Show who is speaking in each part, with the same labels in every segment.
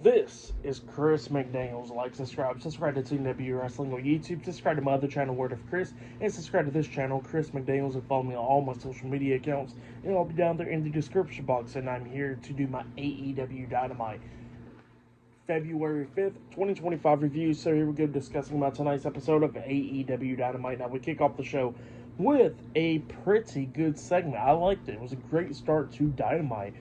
Speaker 1: This is Chris McDaniels. Like, subscribe to TNW Wrestling on YouTube, subscribe to my other channel, Word of Chris, and subscribe to this channel, Chris McDaniels, and follow me on all my social media accounts. And I'll be down there in the description box. And I'm here to do my AEW Dynamite February 5th, 2025 review. So here we go, discussing about tonight's episode of AEW Dynamite. Now, we kick off the show with a pretty good segment. I liked it. It was a great start to Dynamite.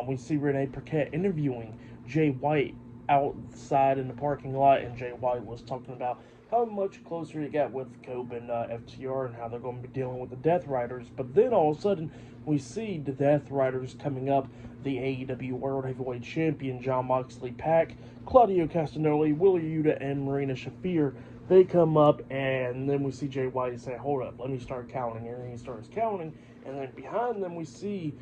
Speaker 1: We see Renee Paquette interviewing Jay White outside in the parking lot, and Jay White was talking about how much closer he got with Cobb and FTR and how they're going to be dealing with the Death Riders. But then all of a sudden, we see the Death Riders coming up. The AEW World Heavyweight Champion Jon Moxley, Pac, Claudio Castagnoli, Wheeler Yuta, and Marina Shafir. They come up, and then we see Jay White say, "Hold up, let me start counting." And then he starts counting, and then behind them we see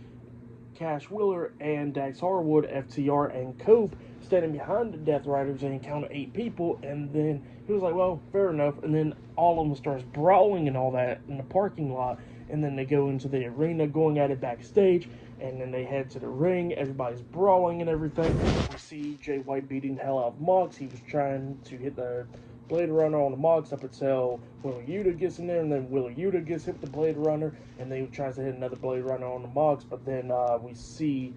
Speaker 1: Cash Wheeler and Dax Harwood, FTR, and Cope standing behind the Death Riders, and he counted 8 people, and then he was like, well, fair enough, and then all of them starts brawling and all that in the parking lot, and then they go into the arena, going at it backstage, and then they head to the ring, everybody's brawling and everything. We see Jay White beating the hell out of Mox. He was trying to hit the Blade Runner on the Mox up until Wheeler Yuta gets in there, and then Wheeler Yuta gets hit with the Blade Runner, and then he tries to hit another Blade Runner on the Mox, but then we see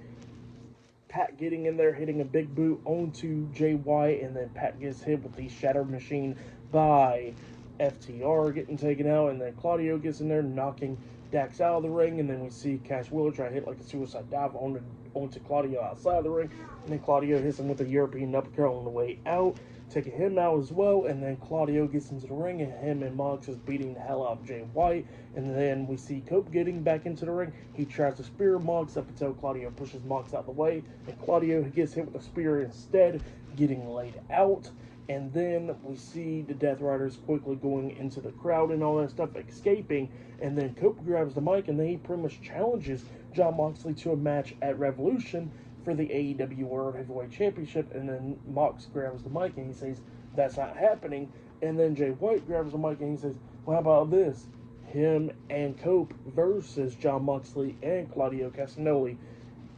Speaker 1: Pat getting in there, hitting a big boot onto Jay White, and then Pat gets hit with the Shattered Machine by FTR getting taken out, and then Claudio gets in there, knocking Dax out of the ring, and then we see Cash Wheeler try to hit like a suicide dive onto Claudio outside of the ring, and then Claudio hits him with a European uppercut on the way out, taking him out as well, and then Claudio gets into the ring, and him and Mox is beating the hell out of Jay White, and then we see Cope getting back into the ring. He tries to spear Mox up until Claudio pushes Mox out of the way, and Claudio gets hit with a spear instead, getting laid out. And then we see the Death Riders quickly going into the crowd and all that stuff, escaping, and then Cope grabs the mic, and then he pretty much challenges Jon Moxley to a match at Revolution for the AEW World Heavyweight Championship, and then Mox grabs the mic and he says, "That's not happening." And then Jay White grabs the mic and he says, "Well, how about this? Him and Cope versus Jon Moxley and Claudio Castagnoli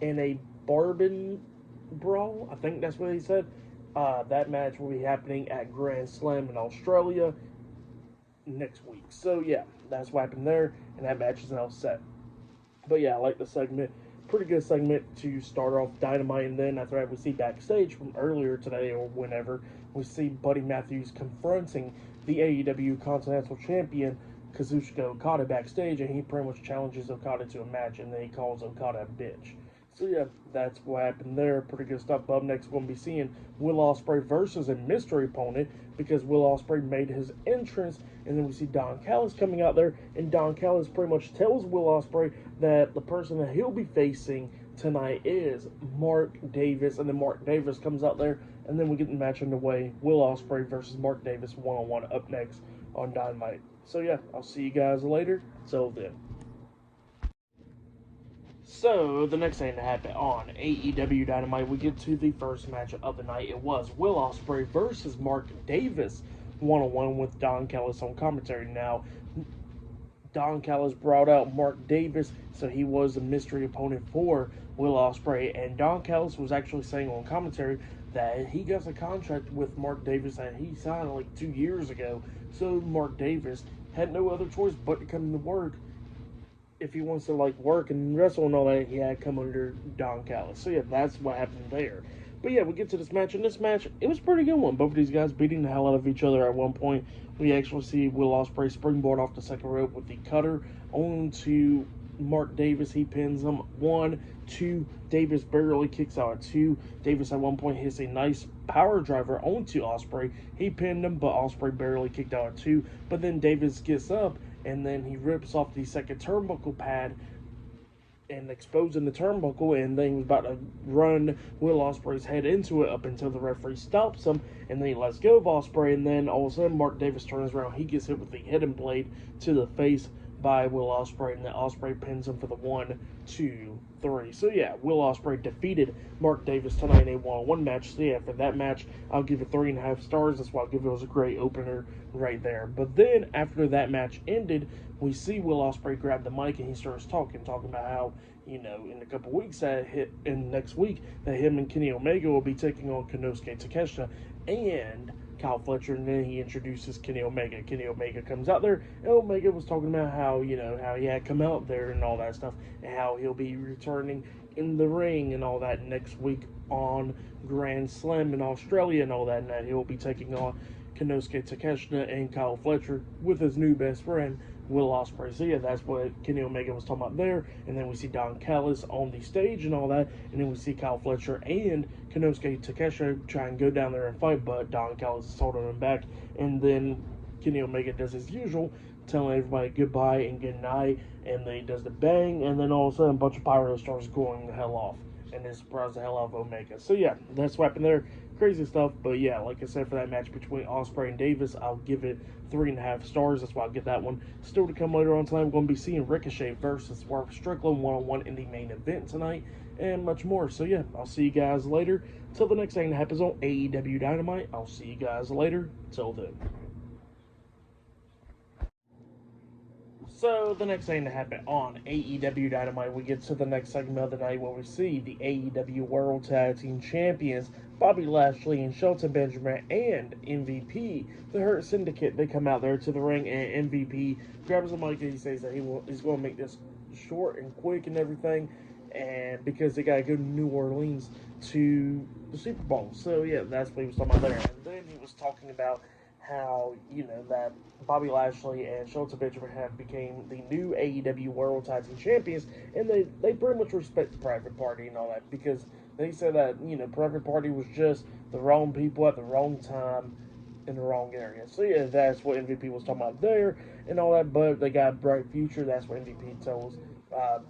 Speaker 1: in a Bourbon Brawl." I think that's what he said. That match will be happening at Grand Slam in Australia next week. So yeah, that's what happened there, and that match is now set. But yeah, I like the segment. Pretty good segment to start off Dynamite, and then after that we see backstage from earlier today or whenever, we see Buddy Matthews confronting the AEW Continental Champion Kazuchika Okada backstage, and he pretty much challenges Okada to a match, and then he calls Okada a bitch. So yeah, that's what happened there. Pretty good stuff. Up next, we're going to be seeing Will Ospreay versus a mystery opponent, because Will Ospreay made his entrance, and then we see Don Callis coming out there, and Don Callis pretty much tells Will Ospreay that the person that he'll be facing tonight is Mark Davis, and then Mark Davis comes out there, and then we get the match underway. Will Ospreay versus Mark Davis one-on-one up next on Dynamite. So yeah, I'll see you guys later. Till then. So, the next thing that happened on AEW Dynamite, we get to the first match of the night. It was Will Ospreay versus Mark Davis, one-on-one with Don Callis on commentary. Now, Don Callis brought out Mark Davis, so he was a mystery opponent for Will Ospreay, and Don Callis was actually saying on commentary that he got a contract with Mark Davis that he signed like 2 years ago, so Mark Davis had no other choice but to come to work. If he wants to like work and wrestle and all that, he had to come under Don Callis. So yeah, that's what happened there. But yeah, we get to this match, and this match, it was a pretty good one. Both of these guys beating the hell out of each other at one point. We actually see Will Ospreay springboard off the second rope with the cutter onto Mark Davis. He pins him. 1, 2. Davis barely kicks out at 2. Davis at one point hits a nice power driver onto Ospreay. He pinned him, but Ospreay barely kicked out at 2. But then Davis gets up, and then he rips off the second turnbuckle pad and exposing the turnbuckle, and then he was about to run Will Ospreay's head into it up until the referee stops him, and then he lets go of Ospreay, and then all of a sudden Mark Davis turns around. He gets hit with the hidden blade to the face by Will Ospreay, and then Ospreay pins him for the 1, 2, 3. So yeah, Will Ospreay defeated Mark Davis tonight in a one-on-one match. So yeah, for that match, I'll give it 3.5 stars. That's why I'll give it was a great opener right there. But then after that match ended, we see Will Ospreay grab the mic and he starts talking about how, in a couple weeks next week that him and Kenny Omega will be taking on Konosuke Takeshita and Kyle Fletcher, and then he introduces Kenny Omega. Kenny Omega comes out there, and Omega was talking about how, how he had come out there and all that stuff, and how he'll be returning in the ring and all that next week on Grand Slam in Australia and all that, and that he'll be taking on Konosuke Takeshita and Kyle Fletcher with his new best friend, Will Ospreay. So yeah, that's what Kenny Omega was talking about there. And then we see Don Callis on the stage and all that. And then we see Kyle Fletcher and Konosuke Takeshita try and go down there and fight, but Don Callis is holding him back. And then Kenny Omega does his usual, telling everybody goodbye and good night. And then he does the bang, and then all of a sudden a bunch of pyros starts going the hell off. And it surprised the hell out of Omega. So yeah, that's what happened there. Crazy stuff, but yeah, like I said, for that match between Ospreay and Davis, I'll give it 3.5 stars. That's why I'll get that one. Still to come later on tonight, we're going to be seeing Ricochet versus Swerve Strickland one-on-one in the main event tonight, and much more. So yeah, I'll see you guys later. Till the next thing that happens on AEW Dynamite, I'll see you guys later. Till then. So, the next thing to happen on AEW Dynamite, we get to the next segment of the night where we see the AEW World Tag Team Champions, Bobby Lashley and Shelton Benjamin, and MVP, the Hurt Syndicate. They come out there to the ring, and MVP grabs the mic and he says that he's going to make this short and quick and everything, and because they got to go to New Orleans to the Super Bowl. So, yeah, that's what he was talking about there. And then he was talking about how, that Bobby Lashley and Shelton Benjamin have became the new AEW World Tag Team Champions, and they pretty much respect the Private Party and all that, because they said that, Private Party was just the wrong people at the wrong time in the wrong area. So yeah, that's what MVP was talking about there and all that, but they got a bright future. That's what MVP tells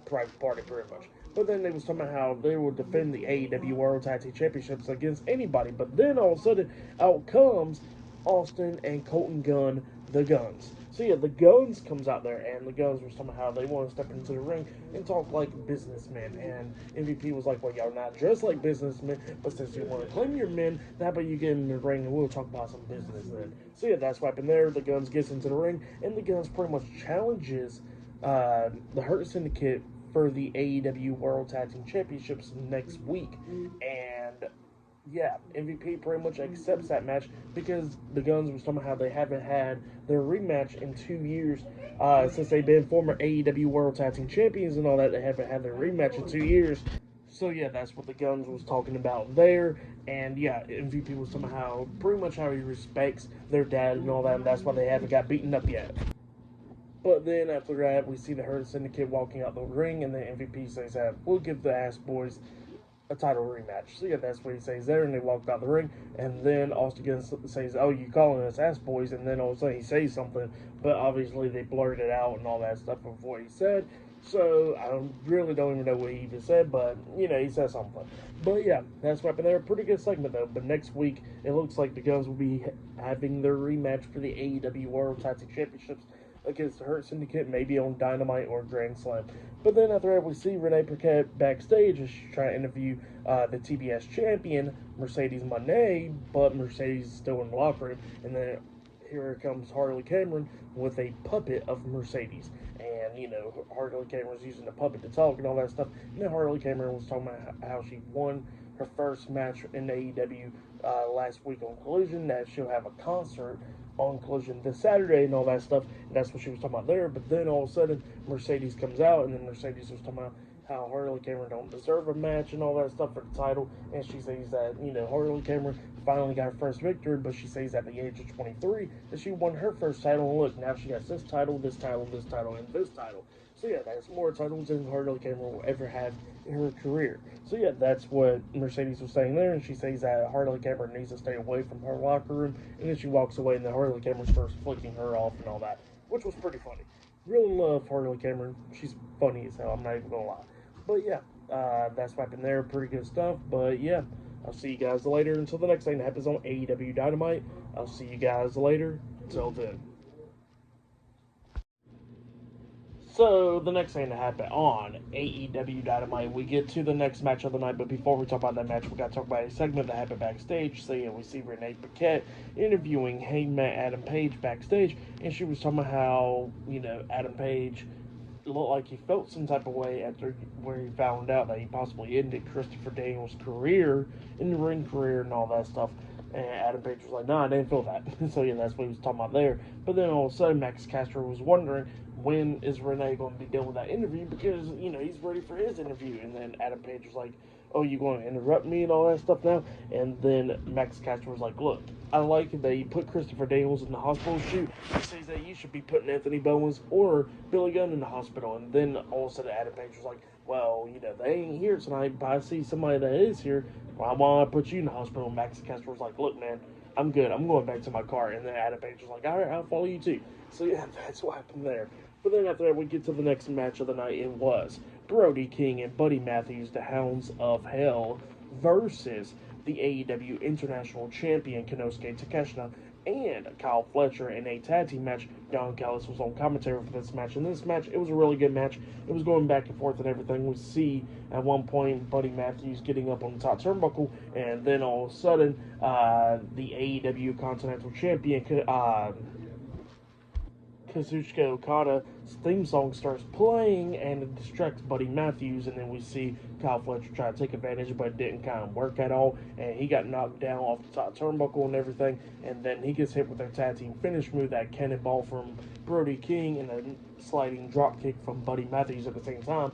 Speaker 1: Private Party pretty much. But then they was talking about how they will defend the AEW World Tag Team Championships against anybody, but then all of a sudden out comes Austin and Colton Gunn, the Guns. So yeah, the Guns comes out there, and the Guns were somehow they want to step into the ring and talk like businessmen. And MVP was like, well, y'all not dressed like businessmen, but since you want to claim your men, how about you get in the ring and we'll talk about some business then. So yeah, that's what happened there. The Guns gets into the ring, and the Guns pretty much challenges the Hurt Syndicate for the AEW World Tag Team Championships next week. And yeah, MVP pretty much accepts that match because the Guns were somehow they haven't had their rematch in 2 years since they've been former AEW World Tag Team Champions and all that. They haven't had their rematch in 2 years. So yeah, that's what the Guns was talking about there. And yeah, MVP was somehow pretty much how he respects their dad and all that, and that's why they haven't got beaten up yet. But then after that, we see the Hurt Syndicate walking out the ring, and then MVP says that we'll give the Ass Boys a title rematch. So yeah, that's what he says there, and they walk out the ring, and then Austin Gunn says, oh, you calling us Ass Boys, and then all of a sudden he says something, but obviously they blurred it out and all that stuff of what he said, so I really don't even know what he even said, but, he said something. But yeah, that's what happened there. Pretty good segment though, but next week, it looks like the Guns will be having their rematch for the AEW World Tag Team Championships against the Hurt Syndicate, maybe on Dynamite or Grand Slam. But then after that, we see Renee Paquette backstage and she's trying to interview the TBS champion, Mercedes Moné, but Mercedes is still in the locker room. And then here comes Harley Cameron with a puppet of Mercedes. And, Harley Cameron's using the puppet to talk and all that stuff. And then Harley Cameron was talking about how she won her first match in AEW last week on Collision, that she'll have a concert on Collision this Saturday and all that stuff, and that's what she was talking about there. But then all of a sudden Mercedes comes out, and then Mercedes was talking about how Harley Cameron don't deserve a match and all that stuff for the title, and she says that Harley Cameron finally got her first victory, but she says at the age of 23 that she won her first title, and look, now she has this title, this title, this title, and this title. So yeah, that's more titles than Harley Cameron will ever have in her career. So yeah, that's what Mercedes was saying there, and she says that Harley Cameron needs to stay away from her locker room, and then she walks away, and then Harley Cameron starts flicking her off and all that, which was pretty funny. Really love Harley Cameron. She's funny as hell, I'm not even gonna lie. But yeah, that's what happened there. Pretty good stuff. But yeah, I'll see you guys later. Until the next thing that happens on AEW Dynamite, I'll see you guys later. Till then. So, the next thing to happen on AEW Dynamite, we get to the next match of the night, but before we talk about that match, we got to talk about a segment that happened backstage. So, we see Renee Paquette interviewing Hangman Adam Page backstage, and she was talking about how, Adam Page looked like he felt some type of way after where he found out that he possibly ended Christopher Daniels' career, in the ring career, and all that stuff. And Adam Page was like, "No, I didn't feel that." So that's what he was talking about there. But then all of a sudden, Max Caster was wondering, when is Renee going to be done with that interview, because he's ready for his interview. And then Adam Page was like, "Oh, you going to interrupt me and all that stuff now?" And then Max Caster was like, "Look, I like that you put Christopher Daniels in the hospital shoot. He says that you should be putting Anthony Bowens or Billy Gunn in the hospital." And then all of a sudden Adam Page was like, "Well, they ain't here tonight, but I see somebody that is here. Why don't I put you in the hospital?" And Max Caster was like, "Look, man, I'm good. I'm going back to my car." And then Adam Page was like, "All right, I'll follow you too." So that's what happened there. But then after that, we get to the next match of the night. It was Brody King and Buddy Matthews, the Hounds of Hell, versus the AEW International Champion Konosuke Takeshita and Kyle Fletcher in a tag team match. Don Callis was on commentary for this match. In this match, it was a really good match. It was going back and forth and everything. We see at one point Buddy Matthews getting up on the top turnbuckle, and then all of a sudden, the AEW Continental Champion, Kazuchika Okada's theme song starts playing, and it distracts Buddy Matthews, and then we see Kyle Fletcher try to take advantage, but it didn't kind of work at all, and he got knocked down off the top turnbuckle and everything, and then he gets hit with their tag team finish move, that cannonball from Brody King, and a sliding drop kick from Buddy Matthews at the same time.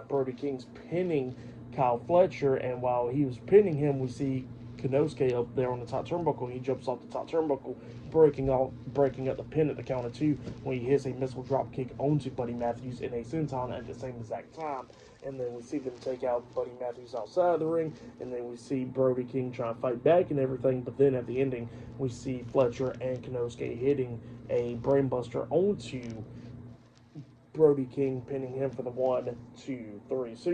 Speaker 1: Brody King's pinning Kyle Fletcher, and while he was pinning him, we see Konosuke up there on the top turnbuckle. He jumps off the top turnbuckle, breaking up the pin at the count of two when he hits a missile drop kick onto Buddy Matthews in a senton at the same exact time. And then we see them take out Buddy Matthews outside of the ring, and then we see Brody King trying to fight back and everything. But then at the ending, we see Fletcher and Konosuke hitting a brainbuster onto Brody King, pinning him for the 1, 2, 3. So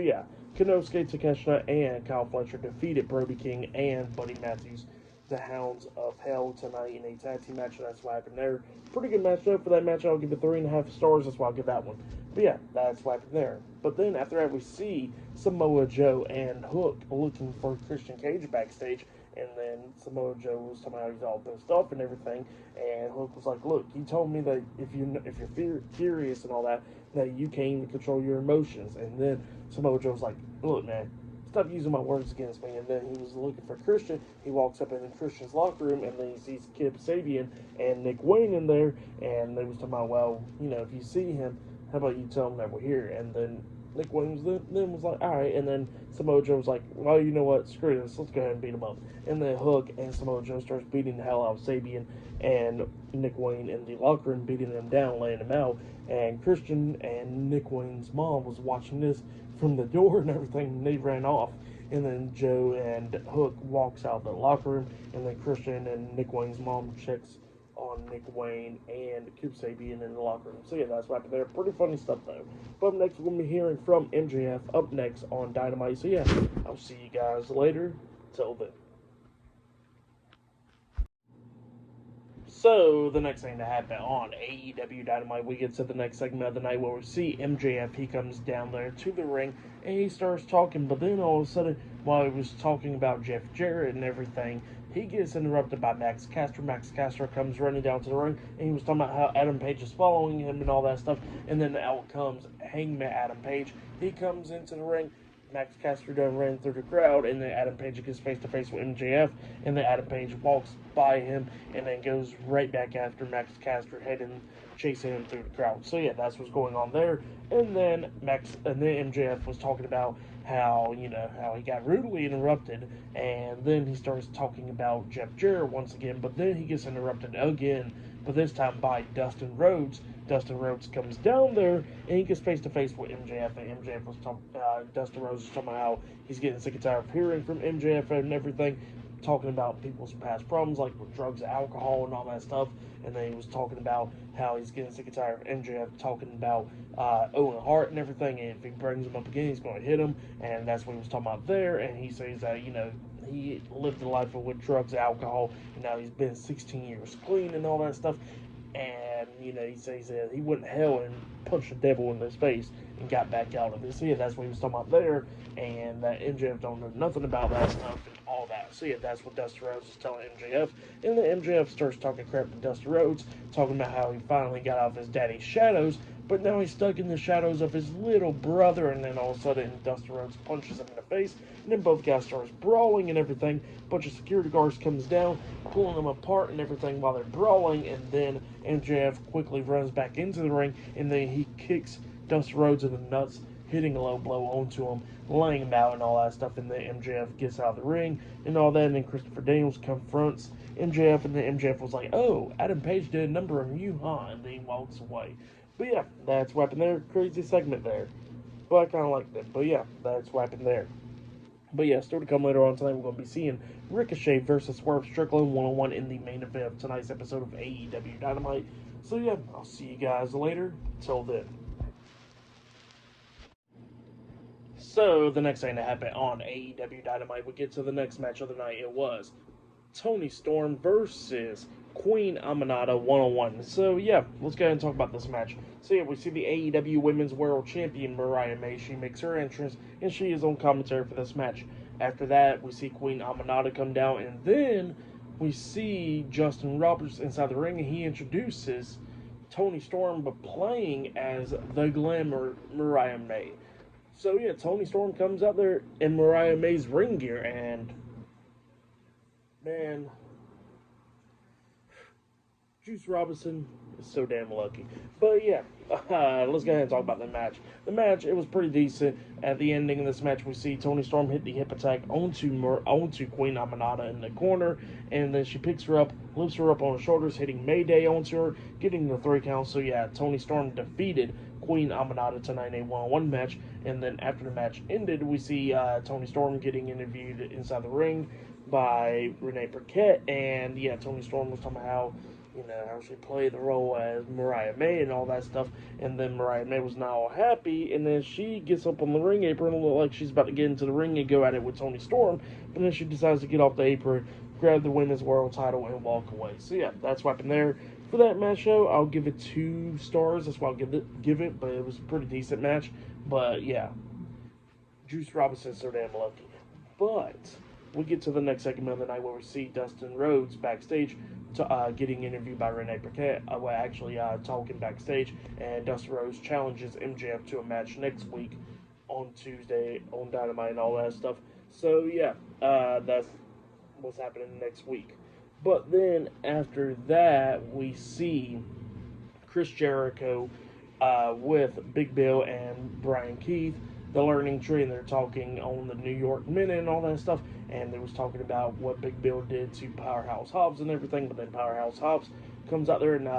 Speaker 1: Konosuke Takeshita and Kyle Fletcher defeated Brody King and Buddy Matthews, the Hounds of Hell, tonight in a tag team match. That's what happened there. Pretty good match though. For that match, I'll give it 3.5 stars. That's why I'll give that one. But that's what happened there. But then after that, we see Samoa Joe and Hook looking for Christian Cage backstage. And then Samoa Joe was talking about he's all pissed off and everything. And Hook was like, "Look, you told me that if you're furious and all that, that you can't even control your emotions." And then Samoa Joe was like, "Look, man, stop using my words against me." And then he was looking for Christian. He walks up in Christian's locker room, and then he sees Kip Sabian and Nick Wayne in there. And they was talking about, "Well, if you see him, how about you tell him that we're here?" And then Nick Wayne was like, "All right." And then Samoa Joe was like, "Well, you know what? Screw this. Let's go ahead and beat him up." And then Hook and Samoa Joe starts beating the hell out of Sabian and Nick Wayne in the locker room, beating them down, laying them out. And Christian and Nick Wayne's mom was watching this from the door and everything, and they ran off. And then Joe and Hook walks out of the locker room, and then Christian and Nick Wayne's mom checks on Nick Wayne and Kip Sabian in the locker room. So that's what happened there. Pretty funny stuff though. But up next, we're going to be hearing from MJF up next on Dynamite. So I'll see you guys later. Till then. So, the next thing to happen on AEW Dynamite, we get to the next segment of the night where we see MJF. He comes down there to the ring and he starts talking, but then all of a sudden, while he was talking about Jeff Jarrett and everything, he gets interrupted by Max Caster. Max Caster comes running down to the ring, and he was talking about how Adam Page is following him and all that stuff, and then out comes Hangman Adam Page. He comes into the ring. Max Caster done ran through the crowd, and then Adam Page gets face to face with MJF, and then Adam Page walks by him and then goes right back after Max Caster, chasing him through the crowd. So that's what's going on there. And then MJF was talking about how he got rudely interrupted, and then he starts talking about Jeff Jarrett once again, but then he gets interrupted again, but this time by Dustin Rhodes. Dustin Rhodes comes down there, and he gets face to face with MJF, and MJF was Dustin Rhodes was talking about how he's getting sick and tired of hearing from MJF and everything, talking about people's past problems like with drugs, alcohol, and all that stuff. And then he was talking about how he's getting sick and tired of MJF talking about Owen Hart and everything, and if he brings him up again, he's going to hit him. And that's what he was talking about there. And he says that he lived a life with drugs, alcohol, and now he's been 16 years clean and all that stuff. And he says that he went to hell and punched the devil in his face and got back out of it. So yeah, that's what he was talking about there, and that MJF don't know nothing about that stuff and all that. So yeah, that's what Dusty Rhodes is telling MJF, and then MJF starts talking crap to Dusty Rhodes, talking about how he finally got out of his daddy's shadows, but now he's stuck in the shadows of his little brother, and then all of a sudden Dusty Rhodes punches him in the face, and then both guys starts brawling and everything. A bunch of security guards comes down, pulling them apart and everything while they're brawling, and then MJF quickly runs back into the ring, and then he kicks Dusty Rhodes in the nuts, hitting a low blow onto him, laying him out and all that stuff, and then MJF gets out of the ring and all that, and then Christopher Daniels confronts MJF, and then MJF was like, "Oh, Adam Page did a number on you, huh?" And then he walks away. But yeah, that's what happened there. Crazy segment there. But I kind of liked it. But yeah, that's what happened there. But yeah, still to come later on tonight, we're going to be seeing Ricochet versus Swerve Strickland 1-on-1 in the main event of tonight's episode of AEW Dynamite. So yeah, I'll see you guys later. Till then. So the next thing that happened on AEW Dynamite, we get to the next match of the night. It was Toni Storm versus Queen Aminata 1-on-1. So yeah, let's go ahead and talk about this match. So yeah, we see the AEW Women's World Champion Mariah May. She makes her entrance, and she is on commentary for this match. After that, we see Queen Aminata come down, and then we see Justin Roberts inside the ring, and he introduces Toni Storm, but playing as the Glamour Mariah May. So yeah, Toni Storm comes out there in Mariah May's ring gear, and man, Juice Robinson is so damn lucky. But yeah, let's go ahead and talk about the match. The match, it was pretty decent. At the ending of this match, we see Toni Storm hit the hip attack onto Queen Aminata in the corner, and then she picks her up, lifts her up on her shoulders, hitting Mayday onto her, getting the 3 count. So yeah, Toni Storm defeated Queen Aminata tonight in a 1-on-1 match, and then after the match ended, we see Toni Storm getting interviewed inside the ring by Renee Paquette, and yeah, Toni Storm was talking about how she played the role as Mariah May and all that stuff, and then Mariah May was not all happy, and then she gets up on the ring apron and look like she's about to get into the ring and go at it with Toni Storm, but then she decides to get off the apron, grab the Women's World title, and walk away. So yeah, that's what happened there. For that match show, I'll give it 2 stars. That's why I'll give it, but it was a pretty decent match. But yeah, Juice Robinson's so damn lucky. But we get to the next segment of the night where we see Dustin Rhodes backstage getting interviewed by Renee Paquette. Talking backstage, and Dustin Rhodes challenges MJF to a match next week on Tuesday on Dynamite and all that stuff. So yeah, that's what's happening next week. But then after that, we see Chris Jericho with Big Bill and Brian Keith, the Learning Tree, and they're talking on the New York Minute and all that stuff, and they was talking about what Big Bill did to Powerhouse Hobbs and everything, but then Powerhouse Hobbs comes out there, and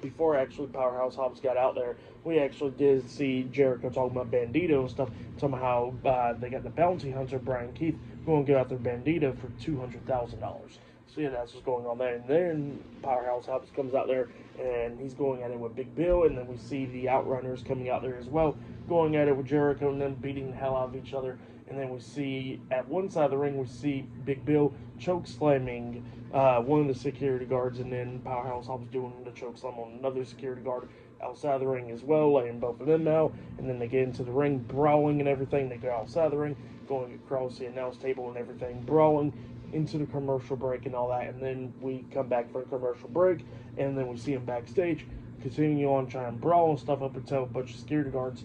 Speaker 1: before actually Powerhouse Hobbs got out there, we actually did see Jericho talking about Bandito and stuff, talking about how they got the bounty hunter, Brian Keith, going to go after Bandito for $200,000. So yeah, that's what's going on there. And then Powerhouse Hobbs comes out there, and he's going at it with Big Bill, and then we see the Outrunners coming out there as well, going at it with Jericho, and then beating the hell out of each other. And then we see, at one side of the ring, we see Big Bill choke slamming one of the security guards, and then Powerhouse Hobbs doing the choke slam on another security guard outside the ring as well, laying both of them out. And then they get into the ring, brawling and everything. They go outside the ring, going across the announce table and everything, brawling into the commercial break and all that, and then we come back for a commercial break, and then we see him backstage continue on trying to brawl and stuff up until a bunch of security guards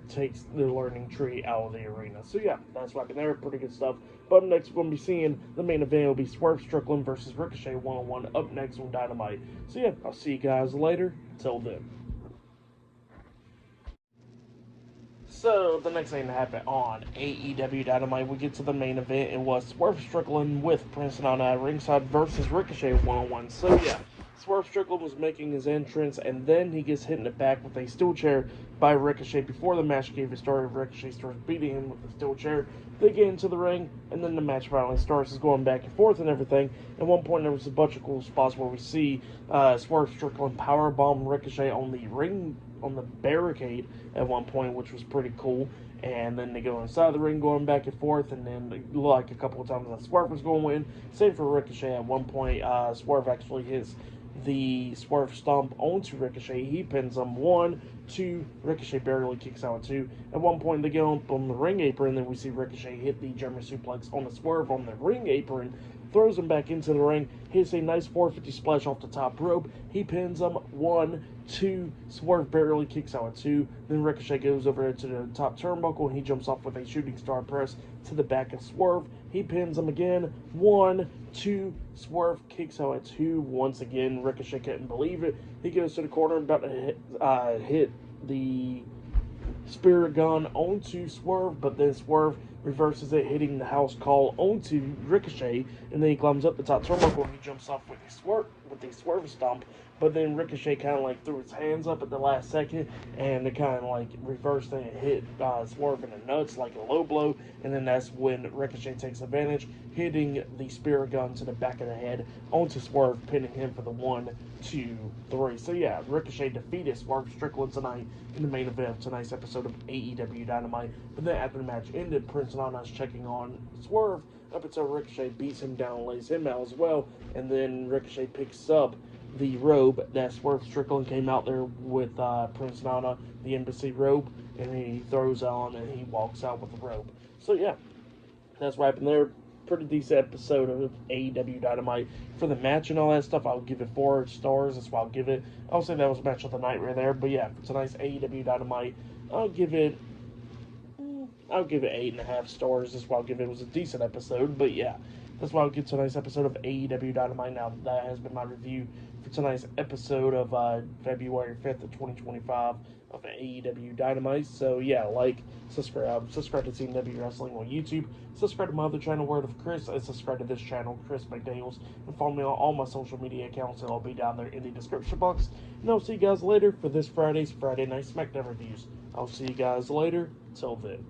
Speaker 1: takes the Learning Tree out of the arena. So yeah, that's what happened there. Pretty good stuff. But up next, we're going to be seeing the main event. Will be Swerve Strickland versus Ricochet 1-on-1 up next on Dynamite. So yeah, I'll see you guys later. Till then. So, the next thing that happened on AEW Dynamite, we get to the main event. It was Swerve Strickland with Prince Nana at ringside versus Ricochet 1-on-1. So, yeah, Swerve Strickland was making his entrance, and then he gets hit in the back with a steel chair by Ricochet. Before the match gave it started, Ricochet starts beating him with the steel chair. They get into the ring, and then the match finally starts. It's going back and forth and everything. At one point, there was a bunch of cool spots where we see Swerve Strickland powerbomb Ricochet on the ring, on the barricade at one point, which was pretty cool. And then they go inside the ring, going back and forth, and then like a couple of times that Swerve was going to win. Same for Ricochet. At one point, Swerve actually hits the Swerve stomp onto Ricochet. He pins him 1, 2. Ricochet barely kicks out at 2. At one point, they get up on the ring apron, and then we see Ricochet hit the German suplex on the Swerve on the ring apron, throws him back into the ring, hits a nice 450 splash off the top rope. He pins him 1, 2. Swerve barely kicks out at 2. Then Ricochet goes over to the top turnbuckle, and he jumps off with a shooting star press to the back of Swerve. He pins him again, 1, 2. Swerve kicks out at 2. Once again, Ricochet couldn't believe it. He goes to the corner, about to hit the Spirit Gun onto Swerve, but then Swerve reverses it, hitting the house call onto Ricochet, and then he climbs up the top turnbuckle and he jumps off with a Swerve stomp. But then Ricochet kind of like threw his hands up at the last second, and it kind of like reversed and hit Swerve in the nuts like a low blow, and then that's when Ricochet takes advantage, hitting the Spirit Gun to the back of the head onto Swerve, pinning him for the 1, 2, 3. So yeah, Ricochet defeated Swerve Strickland tonight in the main event of tonight's episode of AEW Dynamite. But then after the match ended, Prince Nana's checking on Swerve up until Ricochet beats him down, lays him out as well, and then Ricochet picks up the robe that Swerve Strickland came out there with Prince Nana, the embassy robe, and he throws on and he walks out with the robe. So yeah, that's what happened there. Pretty decent episode of AEW Dynamite. For the match and all that stuff, I'll give it 4 stars. That's why I'll give it. I'll say that was match of the night right there. But yeah, for tonight's AEW Dynamite, I'll give it 8.5 stars. That's why I'll give it. It was a decent episode. But yeah, that's why I'll give tonight's episode of AEW Dynamite. Now, that has been my review for tonight's episode of February 5th of 2025 of AEW Dynamite. So yeah, subscribe to Team W Wrestling on YouTube, subscribe to my other channel, Word of Chris, and subscribe to this channel, Chris McDaniels, and follow me on all my social media accounts, and I'll be down there in the description box. And I'll see you guys later for this Friday's Friday Night SmackDown reviews. I'll see you guys later. Till then.